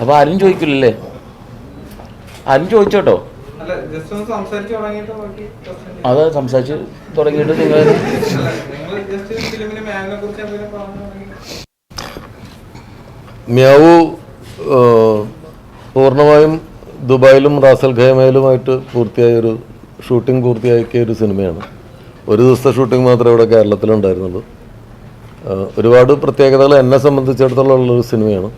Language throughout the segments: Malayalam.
അപ്പോൾ ആരും ചോദിക്കില്ലല്ലേ? ആരും ചോദിച്ചോട്ടോ. അത് സംസാരിച്ച് തുടങ്ങിയിട്ട് നിങ്ങൾ മ്യാവു പൂർണ്ണമായും ദുബായിലും റാസൽ ഖൈമയിലുമായിട്ട് ഷൂട്ടിംഗ് പൂർത്തിയാക്കിയ ഒരു സിനിമയാണ്. ഒരു ദിവസത്തെ ഷൂട്ടിംഗ് മാത്രമേ ഇവിടെ കേരളത്തിലുണ്ടായിരുന്നുള്ളൂ. ഒരുപാട് പ്രത്യേകതകൾ എന്നെ സംബന്ധിച്ചിടത്തോളം ഉള്ളൊരു സിനിമയാണ്.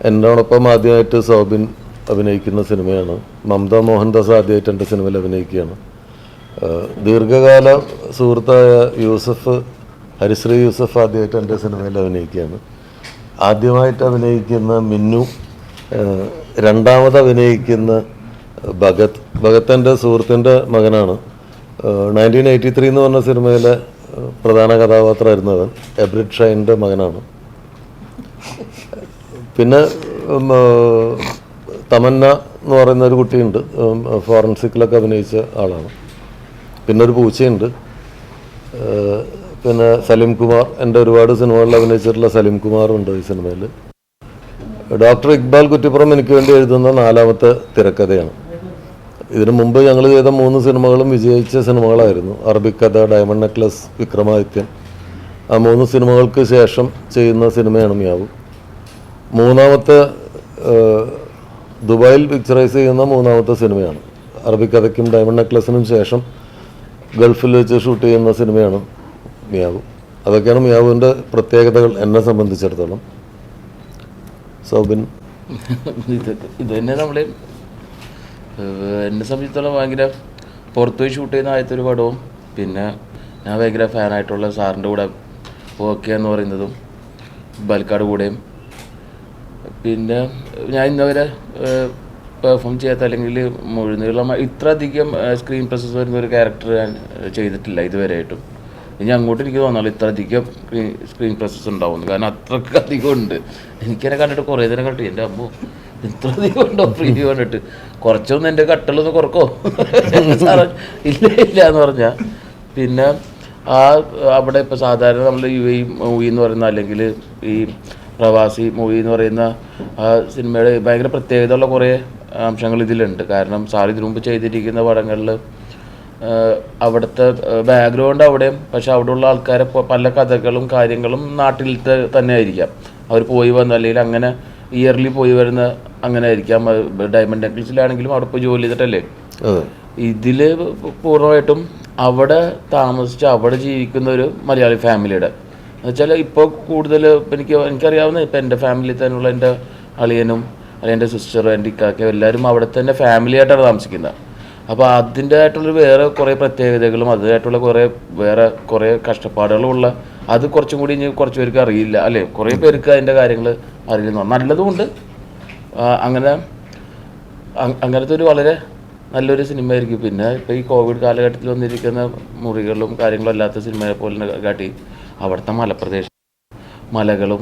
എന്നോടൊപ്പം ആദ്യമായിട്ട് സൗബിൻ അഭിനയിക്കുന്ന സിനിമയാണ്. മമത മോഹൻദാസ് ആദ്യമായിട്ട് എൻ്റെ സിനിമയിൽ അഭിനയിക്കുകയാണ്. ദീർഘകാല സുഹൃത്തായ ഹരിശ്രീ യൂസഫ് ആദ്യമായിട്ട് എൻ്റെ സിനിമയിൽ അഭിനയിക്കുകയാണ്. ആദ്യമായിട്ട് അഭിനയിക്കുന്ന മിന്നു, രണ്ടാമത് അഭിനയിക്കുന്ന ഭഗത് എൻ്റെ സുഹൃത്തിൻ്റെ മകനാണ്. 1983 എന്ന് പറഞ്ഞ സിനിമയിലെ പ്രധാന കഥാപാത്രമായിരുന്നു അവൻ. എബ്രിഡ് ഷൈൻ്റെ മകനാണ്. പിന്നെ തമന്ന എന്ന് പറയുന്ന ഒരു കുട്ടിയുണ്ട്, ഫോറൻസിക്കിലൊക്കെ അഭിനയിച്ച ആളാണ്. പിന്നെ ഒരു പൂച്ചയുണ്ട്. പിന്നെ സലിം കുമാർ, എൻ്റെ ഒരുപാട് സിനിമകളിൽ അഭിനയിച്ചിട്ടുള്ള സലിം കുമാറുണ്ട് ഈ സിനിമയിൽ. ഡോക്ടർ ഇക്ബാൽ കുറ്റിപ്പുറം എനിക്ക് വേണ്ടി എഴുതുന്ന 4ാമത്തെ തിരക്കഥയാണ്. ഇതിനു മുമ്പ് ഞങ്ങൾ ചെയ്ത 3 സിനിമകളും വിജയിച്ച സിനിമകളായിരുന്നു. Arabikkatha, diamond necklace, Vikramadithyan. ആ 3 സിനിമകൾക്ക് ശേഷം ചെയ്യുന്ന സിനിമയാണ് മ്യാവു. മൂന്നാമത്തെ ദുബായിൽ പിക്ചറൈസ് ചെയ്യുന്ന 3ാമത്തെ സിനിമയാണ്. അറബിക്കഥയ്ക്കും ഡയമണ്ട് നെക്ലസിനും ശേഷം ഗൾഫിൽ വെച്ച് ഷൂട്ട് ചെയ്യുന്ന സിനിമയാണ് മ്യാവു. അതൊക്കെയാണ് മ്യാവുവിൻ്റെ പ്രത്യേകതകൾ എന്നെ സംബന്ധിച്ചിടത്തോളം. സൗബിൻ? ഇത് തന്നെ നമ്മളെ എന്നെ സംബന്ധിച്ചിടത്തോളം ഭയങ്കര പുറത്തുപോയി ഷൂട്ട് ചെയ്യുന്ന ആദ്യത്തെ ഒരു പടവും, പിന്നെ ഞാൻ ഭയങ്കര ഫാനായിട്ടുള്ള സാറിൻ്റെ കൂടെ വർക്ക് എന്ന് പറയുന്നതും ബൽക്കാട് കൂടെയും, പിന്നെ ഞാൻ ഇന്നവരെ പെർഫോം ചെയ്യാത്ത അല്ലെങ്കിൽ മുഴുനീളം ഇത്ര അധികം സ്ക്രീൻ പ്രസൻസ് വരുന്ന ഒരു ക്യാരക്ടർ ഞാൻ ചെയ്തിട്ടില്ല ഇതുവരെയായിട്ടും. ഇനി അങ്ങോട്ട് എനിക്ക് തോന്നാറില്ല ഇത്ര അധികം സ്ക്രീൻ പ്രസൻസ് ഉണ്ടാവുന്നു. കാരണം അത്രയ്ക്ക് അധികം ഉണ്ട്. എനിക്കെന്നെ കണ്ടിട്ട് കുറേ നേരം കണ്ടു എൻ്റെ അമ്മ ഇത്ര അധികം ഉണ്ടോ പ്രീതി കണ്ടിട്ട്, കുറച്ചൊന്നും എൻ്റെ കട്ടലൊന്ന് കുറക്കോ സാറ ഇല്ല എന്ന് പറഞ്ഞാൽ. പിന്നെ അവിടെ ഇപ്പോൾ സാധാരണ നമ്മൾ UAE മൂവി എന്ന് പറയുന്ന അല്ലെങ്കിൽ ഈ പ്രവാസി മൂവി എന്ന് പറയുന്ന ആ സിനിമയുടെ ഭയങ്കര പ്രത്യേകതയുള്ള കുറേ അംശങ്ങൾ ഇതിലുണ്ട്. കാരണം സാർ ഇതിനു മുമ്പ് ചെയ്തിരിക്കുന്ന പടങ്ങളിൽ അവിടുത്തെ ബാക്ക്ഗ്രൗണ്ട് അവിടെയും, പക്ഷെ അവിടെയുള്ള ആൾക്കാരെ പല കഥകളും കാര്യങ്ങളും നാട്ടിലത്തെ തന്നെ ആയിരിക്കാം. അവർ പോയി വന്ന അല്ലെങ്കിൽ അങ്ങനെ ഇയർലി പോയി വരുന്ന അങ്ങനെ ആയിരിക്കാം. ഡയമണ്ട് നെക്ലസിലാണെങ്കിലും അവിടെ പോയി ജോലി ചെയ്തിട്ടല്ലേ. ഇതിൽ പൂർണ്ണമായിട്ടും അവിടെ താമസിച്ച് അവിടെ ജീവിക്കുന്ന ഒരു മലയാളി ഫാമിലിയുടെ എന്നുവെച്ചാൽ ഇപ്പോൾ കൂടുതൽ എനിക്കറിയാവുന്ന ഇപ്പം എൻ്റെ ഫാമിലി തന്നെയുള്ള എൻ്റെ അളിയനും അല്ലെങ്കിൽ എൻ്റെ സിസ്റ്ററും എൻ്റെ ഇക്കാക്കയും എല്ലാവരും അവിടെ തന്നെ ഫാമിലി ആയിട്ടാണ് താമസിക്കുന്നത്. അപ്പോൾ അതിൻ്റെതായിട്ടുള്ളൊരു വേറെ കുറേ പ്രത്യേകതകളും അതിനായിട്ടുള്ള വേറെ കുറേ കഷ്ടപ്പാടുകളുമുള്ള അത് കുറച്ചും കൂടി ഇനി കുറച്ച് പേർക്ക് അറിയില്ല അല്ലേ, കുറേ പേർക്ക് അതിൻ്റെ കാര്യങ്ങൾ അറിയില്ല. നല്ലതുമുണ്ട്. അങ്ങനത്തെ ഒരു വളരെ നല്ലൊരു സിനിമയായിരിക്കും. പിന്നെ ഇപ്പോൾ ഈ കോവിഡ് കാലഘട്ടത്തിൽ വന്നിരിക്കുന്ന മുറികളും കാര്യങ്ങളും അല്ലാത്ത സിനിമയെ പോലെ കാട്ടി അവിടുത്തെ മലപ്രദേശം മലകളും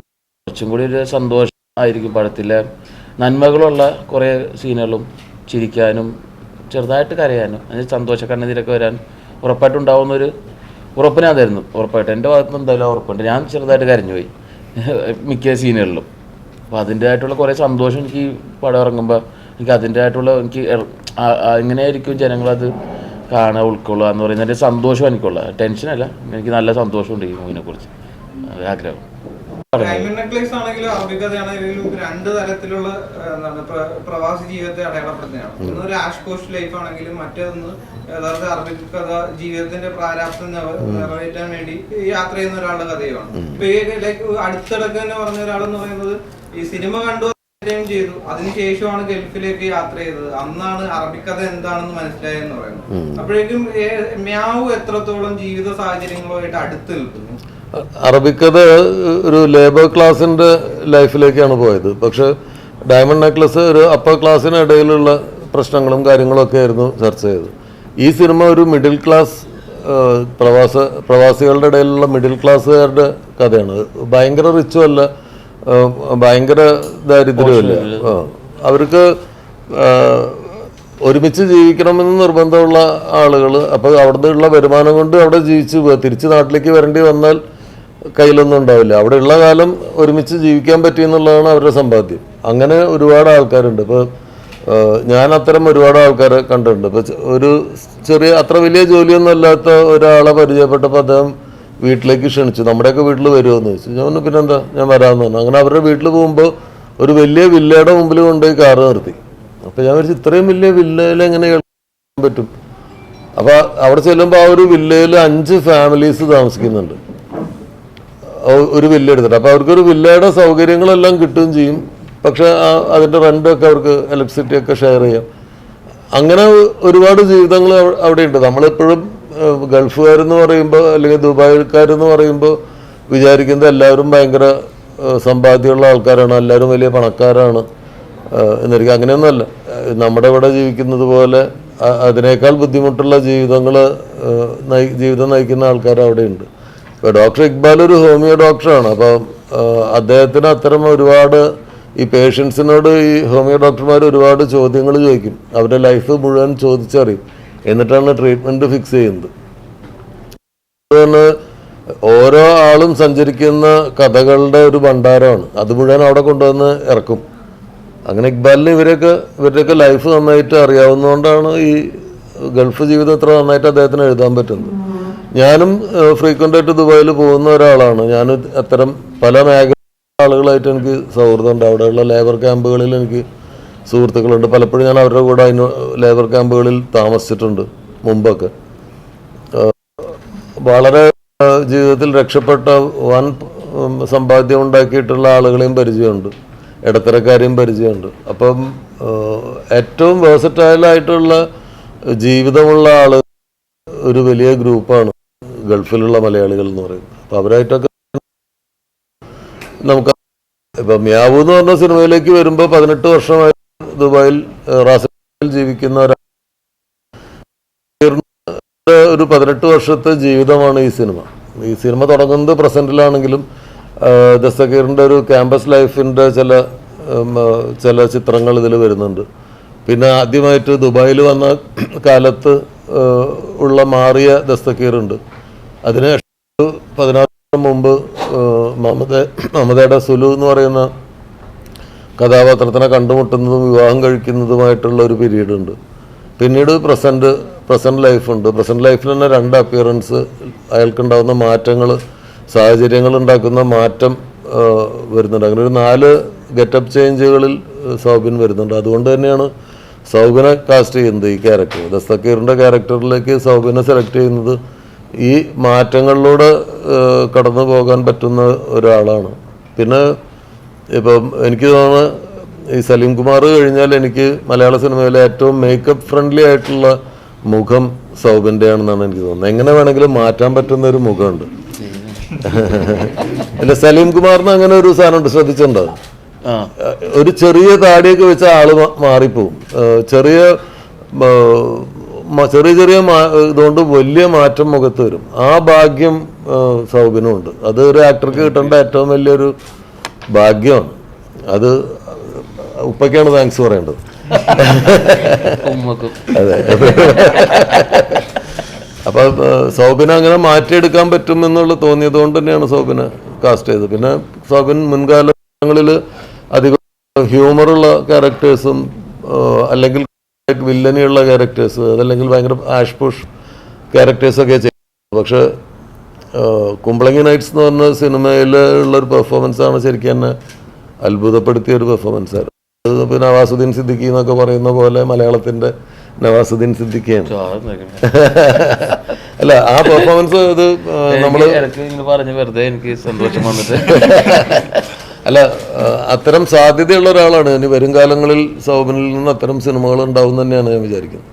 കുറച്ചും കൂടി ഒരു സന്തോഷം ആയിരിക്കും. പടത്തിലെ നന്മകളുള്ള കുറേ സീനുകളും ചിരിക്കാനും ചെറുതായിട്ട് കരയാനും അതിന് സന്തോഷ കണ്ണുനീരൊക്കെ വരാൻ ഉറപ്പായിട്ടുണ്ടാവുന്നൊരു ഉറപ്പ് ഞാൻ തരുന്നു. ഉറപ്പായിട്ട് എൻ്റെ ഭാഗത്തുനിന്ന് എന്തായാലും ഉറപ്പുണ്ട്. ഞാൻ ചെറുതായിട്ട് കരഞ്ഞുപോയി മിക്ക സീനുകളിലും. അപ്പോൾ അതിൻ്റെതായിട്ടുള്ള കുറേ സന്തോഷം എനിക്ക് പടം ഇറങ്ങുമ്പോൾ എനിക്ക് അതിൻ്റെതായിട്ടുള്ള എങ്ങനെയായിരിക്കും ജനങ്ങളത് കാണുക ഉൾക്കൊള്ളുക എന്ന് പറയുന്നതിൻ്റെ സന്തോഷം എനിക്കുള്ള ടെൻഷനല്ല, എനിക്ക് നല്ല സന്തോഷമുണ്ട് ഈ മൂവിനെ കുറിച്ച് ആഗ്രഹം. രണ്ട് തരത്തിലുള്ള പ്രവാസി ജീവിതത്തെ അടയാളപ്പെടുത്തുകയാണ്. ഒന്ന് ഒരു ആഷ് കോസ്റ്റ് ലൈഫ് ആണെങ്കിലും മറ്റൊന്ന് യഥാർത്ഥ അറബിക് കഥ ജീവിതത്തിന്റെ പ്രാരാബ്ദം നിറവേറ്റാൻ വേണ്ടി യാത്ര ചെയ്യുന്ന ഒരാളുടെ കഥയുമാണ്. ഇപ്പൊ ഈ അടുത്തിടക്ക് തന്നെ പറഞ്ഞ ഒരാളെന്ന് പറയുന്നത് ഈ സിനിമ കണ്ടു ചെയ്തു, അതിനുശേഷമാണ് ഗൾഫിലേക്ക് യാത്ര ചെയ്തത്. അന്നാണ് അറബിക് കഥ എന്താണെന്ന് മനസ്സിലായെന്ന് പറയുന്നത്. അപ്പോഴേക്കും മ്യാവു എത്രത്തോളം ജീവിത സാഹചര്യങ്ങളുമായിട്ട് അടുത്ത് നിൽക്കുന്നു? അറബിക്കഥ ഒരു ലേബർ ക്ലാസിൻ്റെ ലൈഫിലേക്കാണ് പോയത്. പക്ഷെ ഡയമണ്ട് നെക്ലസ് ഒരു അപ്പർ ക്ലാസ്സിനിടയിലുള്ള പ്രശ്നങ്ങളും കാര്യങ്ങളൊക്കെ ആയിരുന്നു ചർച്ച ചെയ്തത്. ഈ സിനിമ ഒരു മിഡിൽ ക്ലാസ് പ്രവാസികളുടെ ഇടയിലുള്ള മിഡിൽ ക്ലാസ്സുകാരുടെ കഥയാണ്. ഭയങ്കര റിച്ചും അല്ല, ഭയങ്കര ദാരിദ്ര്യമല്ല. അവർക്ക് ഒരുമിച്ച് ജീവിക്കണമെന്ന് നിർബന്ധമുള്ള ആളുകൾ. അപ്പോൾ അവിടുന്നുള്ള വരുമാനം കൊണ്ട് അവിടെ ജീവിച്ച് തിരിച്ച് നാട്ടിലേക്ക് വരേണ്ടി വന്നാൽ കയ്യിലൊന്നും ഉണ്ടാവില്ല. അവിടെ ഉള്ള കാലം ഒരുമിച്ച് ജീവിക്കാൻ പറ്റിയെന്നുള്ളതാണ് അവരുടെ സമ്പാദ്യം. അങ്ങനെ ഒരുപാട് ആൾക്കാരുണ്ട്. ഇപ്പോൾ ഞാൻ അത്തരം ഒരുപാട് ആൾക്കാരെ കണ്ടിട്ടുണ്ട്. ഇപ്പോൾ ഒരു ചെറിയ അത്ര വലിയ ജോലിയൊന്നും അല്ലാത്ത ഒരാളെ പരിചയപ്പെട്ടപ്പോൾ അദ്ദേഹം വീട്ടിലേക്ക് ക്ഷണിച്ചു. നമ്മുടെയൊക്കെ വീട്ടിൽ വരുമോയെന്ന് ചോദിച്ചു. ഞാൻ പറഞ്ഞു പിന്നെന്താ, ഞാൻ വരാമെന്ന് പറഞ്ഞു. അങ്ങനെ അവരുടെ വീട്ടിൽ പോകുമ്പോൾ ഒരു വലിയ വില്ലയുടെ മുമ്പിൽ കൊണ്ടുപോയി കാറ് നിർത്തി. അപ്പോൾ ഞാൻ വിചാരിച്ചു ഇത്രയും വലിയ വില്ലയിൽ എങ്ങനെ കേൾക്കാൻ പറ്റും. അപ്പോൾ അവിടെ ചെല്ലുമ്പോൾ ആ ഒരു വില്ലയിൽ 5 ഫാമിലീസ് താമസിക്കുന്നുണ്ട്, ഒരു വില്ല എടുത്തിട്ട്. അപ്പോൾ അവർക്കൊരു വില്ലയുടെ സൗകര്യങ്ങളെല്ലാം കിട്ടുകയും ചെയ്യും. പക്ഷെ അതിൻ്റെ റെൻ്റൊക്കെ അവർക്ക് ഇലക്ട്രിസിറ്റി ഒക്കെ ഷെയർ ചെയ്യാം. അങ്ങനെ ഒരുപാട് ജീവിതങ്ങൾ അവിടെയുണ്ട്. നമ്മളെപ്പോഴും ഗൾഫുകാരെന്ന് പറയുമ്പോൾ അല്ലെങ്കിൽ ദുബായിക്കാരെന്ന് പറയുമ്പോൾ വിചാരിക്കുന്നത് എല്ലാവരും ഭയങ്കര സമ്പാദ്യമുള്ള ആൾക്കാരാണ്, എല്ലാവരും വലിയ പണക്കാരാണ് എന്നിരിക്കും. അങ്ങനെയൊന്നുമല്ല. നമ്മുടെ ഇവിടെ ജീവിക്കുന്നത് പോലെ അതിനേക്കാൾ ബുദ്ധിമുട്ടുള്ള ജീവിതം നയിക്കുന്ന ആൾക്കാർ അവിടെയുണ്ട്. ഇപ്പോൾ ഡോക്ടർ ഇക്ബാൽ ഒരു ഹോമിയോ ഡോക്ടറാണ്. അപ്പോൾ അദ്ദേഹത്തിന് അത്തരം ഒരുപാട് ഈ പേഷ്യൻസിനോട് ഈ ഹോമിയോ ഡോക്ടർമാർ ഒരുപാട് ചോദ്യങ്ങൾ ചോദിക്കും. അവരുടെ ലൈഫ് മുഴുവൻ ചോദിച്ചറിയും, എന്നിട്ടാണ് ട്രീറ്റ്മെൻറ്റ് ഫിക്സ് ചെയ്യുന്നത്. അതുതന്നെ ഓരോ ആളും സഞ്ചരിക്കുന്ന കഥകളുടെ ഒരു ഭണ്ഡാരമാണ്. അത് മുഴുവൻ അവിടെ കൊണ്ടുവന്ന് ഇറക്കും. അങ്ങനെ ഇക്ബാലിന് ഇവരുടെയൊക്കെ ലൈഫ് നന്നായിട്ട് അറിയാവുന്നതുകൊണ്ടാണ് ഈ ഗൾഫ് ജീവിതം ഇത്ര നന്നായിട്ട് അദ്ദേഹത്തിന് എഴുതാൻ പറ്റുന്നത്. ഞാനും ഫ്രീക്വൻ്റായിട്ട് ദുബായിൽ പോകുന്ന ഒരാളാണ്. ഞാൻ അത്തരം പല മേഖല ആളുകളായിട്ട് എനിക്ക് സൗഹൃദമുണ്ട്. അവിടെയുള്ള ലേബർ ക്യാമ്പുകളിൽ എനിക്ക് സുഹൃത്തുക്കളുണ്ട്. പലപ്പോഴും ഞാൻ അവരുടെ കൂടെ ലേബർ ക്യാമ്പുകളിൽ താമസിച്ചിട്ടുണ്ട് മുമ്പൊക്കെ. വളരെ ജീവിതത്തിൽ രക്ഷപ്പെട്ട വൻ സമ്പാദ്യം ഉണ്ടാക്കിയിട്ടുള്ള ആളുകളെയും പരിചയമുണ്ട്, ഇടത്തരക്കാരെയും പരിചയമുണ്ട്. അപ്പം ഏറ്റവും വേഴ്സറ്റൈലായിട്ടുള്ള ജീവിതമുള്ള ആള് ഒരു വലിയ ഗ്രൂപ്പാണ് ഗൾഫിലുള്ള മലയാളികൾ എന്ന് പറയുന്നത്. അപ്പം അവരായിട്ടൊക്കെ നമുക്ക് ഇപ്പം മ്യാവൂ എന്ന് പറഞ്ഞ സിനിമയിലേക്ക് വരുമ്പോൾ 18 വർഷമായി ദുബായിൽ റാസൽ ജീവിക്കുന്ന ഒരു 18 വർഷത്തെ ജീവിതമാണ് ഈ സിനിമ. ഈ സിനിമ തുടങ്ങുന്നത് പ്രസൻറ്റിലാണെങ്കിലും ദസ്തഗീറിൻ്റെ ഒരു ക്യാമ്പസ് ലൈഫിൻ്റെ ചില ചിത്രങ്ങൾ ഇതിൽ വരുന്നുണ്ട്. പിന്നെ ആദ്യമായിട്ട് ദുബായിൽ വന്ന കാലത്ത് ഉള്ള മാറിയ ദസ്തഗീറുണ്ട്. അതിന് 16 വർഷം മുമ്പ് മമതയുടെ സുലു എന്ന് പറയുന്ന കഥാപാത്രത്തിനെ കണ്ടുമുട്ടുന്നതും വിവാഹം കഴിക്കുന്നതുമായിട്ടുള്ള ഒരു പീരീഡ് ഉണ്ട്. പിന്നീട് പ്രസൻറ്റ് ലൈഫുണ്ട്. പ്രസൻറ്റ് ലൈഫിൽ തന്നെ 2 അപ്പിയറൻസ്, അയാൾക്കുണ്ടാകുന്ന മാറ്റങ്ങൾ, സാഹചര്യങ്ങൾ ഉണ്ടാക്കുന്ന മാറ്റം വരുന്നുണ്ട്. അങ്ങനെ ഒരു 4 ഗെറ്റപ്പ് ചേഞ്ചുകളിൽ സൗബിൻ വരുന്നുണ്ട്. അതുകൊണ്ട് തന്നെയാണ് സൗബിനെ കാസ്റ്റ് ചെയ്യുന്നത് ഈ ക്യാരക്ടർ. ദസ്തഗീറിൻ്റെ ക്യാരക്ടറിലേക്ക് സൗബിനെ സെലക്ട് ചെയ്യുന്നത് ഈ മാറ്റങ്ങളിലൂടെ കടന്നു പോകാൻ പറ്റുന്ന ഒരാളാണ്. പിന്നെ ഇപ്പം എനിക്ക് തോന്നുന്നു ഈ സലീം കുമാർ കഴിഞ്ഞാൽ എനിക്ക് മലയാള സിനിമയിലെ ഏറ്റവും മേക്കപ്പ് ഫ്രണ്ട്ലി ആയിട്ടുള്ള മുഖം സൗബിൻ്റെ ആണെന്നാണ് എനിക്ക് തോന്നുന്നത്. എങ്ങനെ വേണമെങ്കിലും മാറ്റാൻ പറ്റുന്ന ഒരു മുഖമുണ്ട്. അല്ല, സലീം കുമാറിന് അങ്ങനെ ഒരു സാധനമുണ്ട്, ശ്രദ്ധിച്ചിട്ടുണ്ടോ? ഒരു ചെറിയ താടിയൊക്കെ വെച്ച ആള് മാറിപ്പോവും. ചെറിയ ഇതുകൊണ്ട് വലിയ മാറ്റം മുഖത്ത് വരും. ആ ഭാഗ്യം സൗബിനും ഉണ്ട്. അത് ഒരു ആക്ടർക്ക് കിട്ടേണ്ട ഏറ്റവും വലിയൊരു ഭാഗ്യമാണ്. അത് ഉപ്പയ്ക്കാണ് താങ്ക്സ് പറയേണ്ടത്. അതെ. അപ്പൊ സൗബിനെ അങ്ങനെ മാറ്റിയെടുക്കാൻ പറ്റും എന്നുള്ള തോന്നിയത് കൊണ്ട് തന്നെയാണ് സൗബിനെ കാസ്റ്റ് ചെയ്തത്. പിന്നെ സൗബിൻ മുൻകാലങ്ങളിൽ അധികം ഹ്യൂമറുള്ള ക്യാരക്ടേഴ്സും അല്ലെങ്കിൽ വില്ലനിയുള്ള ക്യാരക്ടേഴ്സ്, അതല്ലെങ്കിൽ ഭയങ്കര ആഷ്പുഷ് ക്യാരക്ടേഴ്സൊക്കെ ചെയ്യുന്നത്. പക്ഷെ കുമ്പളങ്ങി നൈറ്റ്സ് എന്ന് പറഞ്ഞ സിനിമയിൽ ഉള്ളൊരു പെർഫോമൻസാണ് ശരിക്കും എന്നെ അത്ഭുതപ്പെടുത്തിയ ഒരു പെർഫോമൻസായിരുന്നു. പിന്നെ നവാസുദ്ദീൻ സിദ്ദിഖി എന്നൊക്കെ പറയുന്ന പോലെ മലയാളത്തിൻ്റെ നവാസുദ്ദീൻ സിദ്ദിഖിയാണ്. അല്ല, ആ പെർഫോമൻസ് ഇത് നമ്മൾ പറഞ്ഞ് വെറുതെ എനിക്ക് സന്തോഷം വന്നിട്ട് അല്ല, അത്തരം സാധ്യതയുള്ള ഒരാളാണ്. ഇനി വരും കാലങ്ങളിൽ സൗബിനിൽ നിന്ന് അത്തരം സിനിമകൾ ഉണ്ടാവും തന്നെയാണ് ഞാൻ വിചാരിക്കുന്നത്.